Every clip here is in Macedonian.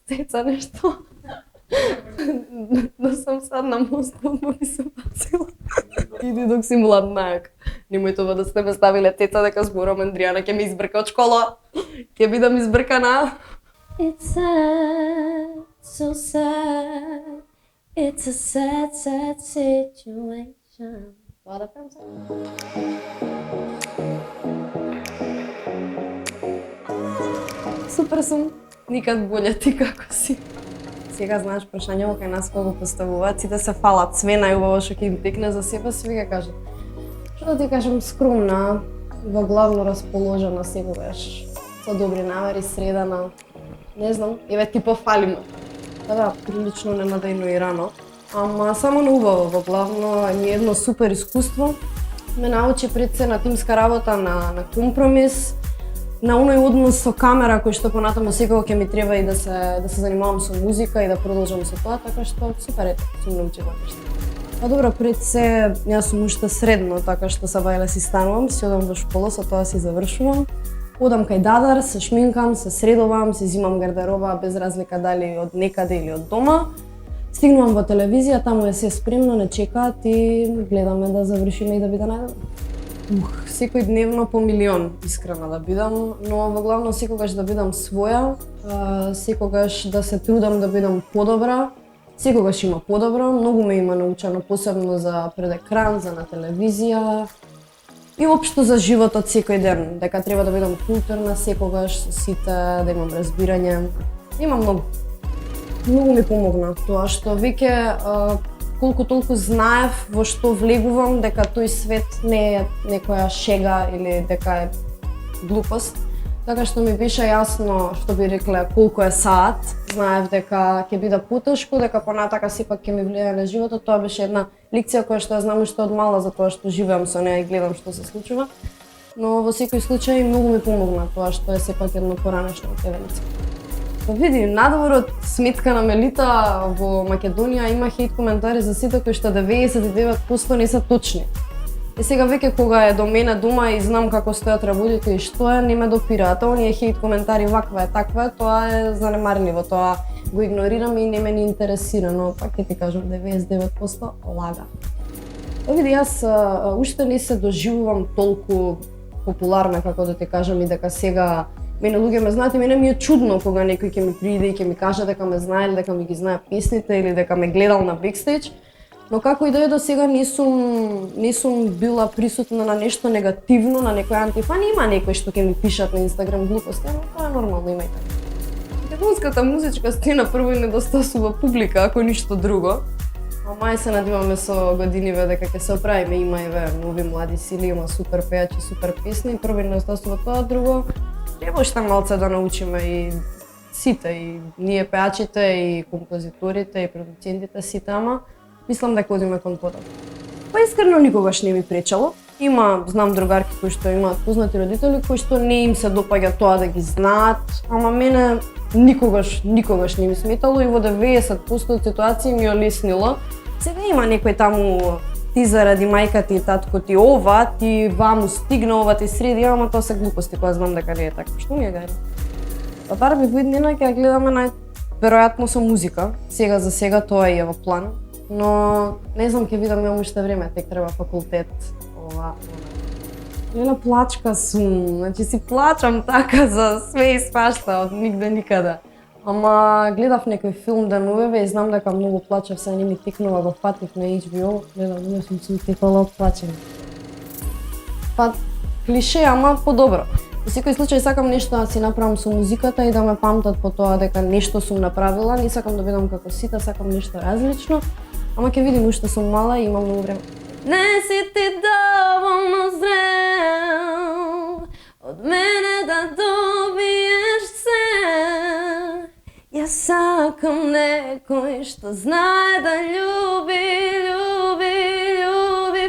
Цеца нешто. Да сам сад на мостот, но ми се бацила. Иди док си млад најак. Немој тоа да сте ме ставиле цеца дека зборам Андријана, ќе ме избрка од школа. Ќе бидам избркана. It's sad, so sad. It's a sad, sad situation. Тоа да пеам сега? Супер сум. Никад боле, ти како си? Сега знаеш прашањето кај нас кога го поставуваат, сите се фалат, све најубаво што ќе им текне за себе, све ќе кажат. Што да ти кажам, скромна, во главно расположена секогаш, со добри намери, средана. Не знам, еве ти пофалим. Да, прилично ненадејно и рано. Ама само на убаво, во главно ми е едно супер искуство. Ме научи пред се на тимска работа, на компромис, на оној однос со камера кој што понатаму секогаш ќе ми треба и да се занимавам со музика и да продолжам со тоа, така што супер е, сум научила нешто. Па добро, пред се јас сум уште средно, така што са бајле си станувам, си одам во школа, со тоа си завршувам. Одам кај дадар, се шминкам, се средувам, се зимам гардероба без разлика дали од некаде или од дома. Стигнувам во телевизија, таму е се спремно, не чекаат и гледаме да завршиме и да биде најдобро. Секој дневно по милион, искрена да бидам, но во главно секогаш да бидам своја, секогаш да се трудам да бидам подобра. Секогаш има подобро, многу ме има научено, посебно за пред екран, за на телевизија и општо за животот секој ден, дека треба да бидам културна секогаш со сите, да имам разбирање. Има многу. Многу ми помогна тоа што веќе колку толку знаев во што влегувам, дека тој свет не е некоја шега или дека е глупост. Така што ми беше јасно, што би рекле, колку е саат. Знаев дека ќе биде потешко, дека понатака сепак ќе ми влијае на животот. Тоа беше една лекција која што ја знам уште од мала, затоа што живеам со неа и гледам што се случува. Но во секој случај многу ми помогна тоа што е сепак едно поранешно девенце. Па види, надвор од сметка на Мелита во Македонија има хейт коментари за сите кои што 99% не се точни. И сега веќе кога е до мене дома и знам како стојат работите и што е, не ме допираат. Оние хейт коментари ваква е, таква е, тоа е занемарливо, тоа го игнорирам и не ме ни интересира, но пак ќе ти кажам 99% лага. Па види, јас уште не се доживувам толку популарна, како да ти кажам, и дека сега мене луѓе ме знаат и мене ми е чудно кога некој ќе ми пријде и ќе ми каже дека ме знае или дека ми ги знае песните или дека ме гледал на бекстејдж. Но како и да е, до сега не сум била присутна на нешто негативно, на некој антифан. Има некои што ќе ми пишат на Инстаграм глупости, но тоа е нормално, има и така. Македонската музичка сцена прво и недостасува публика, ако ништо друго. А мај се надиваме со годиниве дека ќе се оправиме, има еве нови млади сили, има супер пејачи, супер песни, прво и недостасува тоа, друго треба уште малце да научиме и сите, и ние пеачите, и композиторите, и продуцентите, сите, ама мислам дека одиме кон подобро. Па искрено никогаш не ми пречело. Знам другарки кои што имаат познати родители кои што не им се допаѓа тоа да ги знаат, ама мене никогаш не ми сметало и во 90% од ситуации ми олеснило. Сега има некој таму ти заради мајка ти и татко ти ова, ти ваму стигна ова ти среди, ама тоа се глупости кога знам дека не е така. Што ми е гајде? Па Барби во иднина ќе гледаме веројатно со музика. Сега за сега тоа е во план. Но не знам, ќе видам, имам уште време, тек треба факултет, ова. Лена плачка сум, значи си плачам така за све и свашта, од нигде никаде. Ама гледав некој филм деновиве и знам дека многу плачев, сега не ми текнува, го фатив на HBO, гледам, не сум текала од плачење. Па, клише, ама подобро. Во секој случај сакам нешто да си направам со музиката и да ме памтат по тоа дека нешто сум направила, не сакам да бидам како сите, сакам нешто различно. Ама ќе видим, уште сум мала и имам многу време. Не си ти доволно зрел од мене да добиеш се. Јас сакам некој што знае да љуби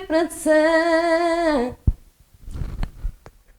пред се.